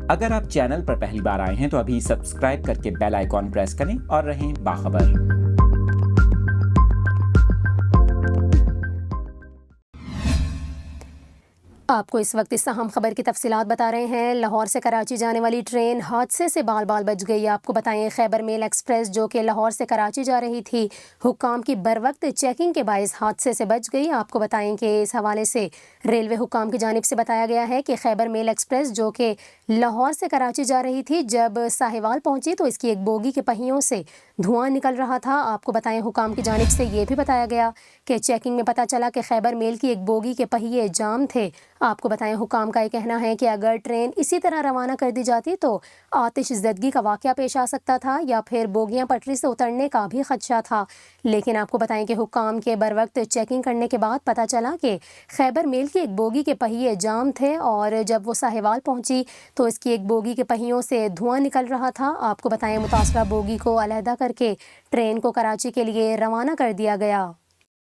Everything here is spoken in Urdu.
اگر آپ چینل پر پہلی بار آئے ہیں تو ابھی سبسکرائب کر کے بیل آئیکن پریس کریں اور رہیں باخبر۔ آپ کو اس وقت اس اہم خبر کی تفصیلات بتا رہے ہیں۔ لاہور سے کراچی جانے والی ٹرین حادثے سے بال بال بچ گئی۔ آپ کو بتائیں خیبر میل ایکسپریس جو کہ لاہور سے کراچی جا رہی تھی، حکام کی بروقت چیکنگ کے باعث حادثے سے بچ گئی۔ آپ کو بتائیں کہ اس حوالے سے ریلوے حکام کی جانب سے بتایا گیا ہے کہ خیبر میل ایکسپریس جو کہ لاہور سے کراچی جا رہی تھی، جب ساہیوال پہنچی تو اس کی ایک بوگی کے پہیوں سے دھواں نکل رہا تھا۔ آپ کو بتائیں حکام کی جانب سے یہ بھی بتایا گیا کہ چیکنگ میں پتہ چلا کہ خیبر میل کی ایک بوگی کے پہیے جام تھے۔ آپ کو بتائیں حکام کا یہ کہنا ہے کہ اگر ٹرین اسی طرح روانہ کر دی جاتی تو آتش زدگی کا واقعہ پیش آ سکتا تھا یا پھر بوگیاں پٹری سے اترنے کا بھی خدشہ تھا، لیکن آپ کو بتائیں کہ حکام کے بروقت چیکنگ کرنے کے بعد پتہ چلا کہ خیبر میل کی ایک بوگی کے پہیے جام تھے اور جب وہ ساہیوال پہنچی تو اس کی ایک بوگی کے پہیوں سے دھواں نکل رہا تھا۔ آپ کو بتائیں متاثرہ بوگی کو علیحدہ کر کے ٹرین کو کراچی کے لیے روانہ کر دیا گیا۔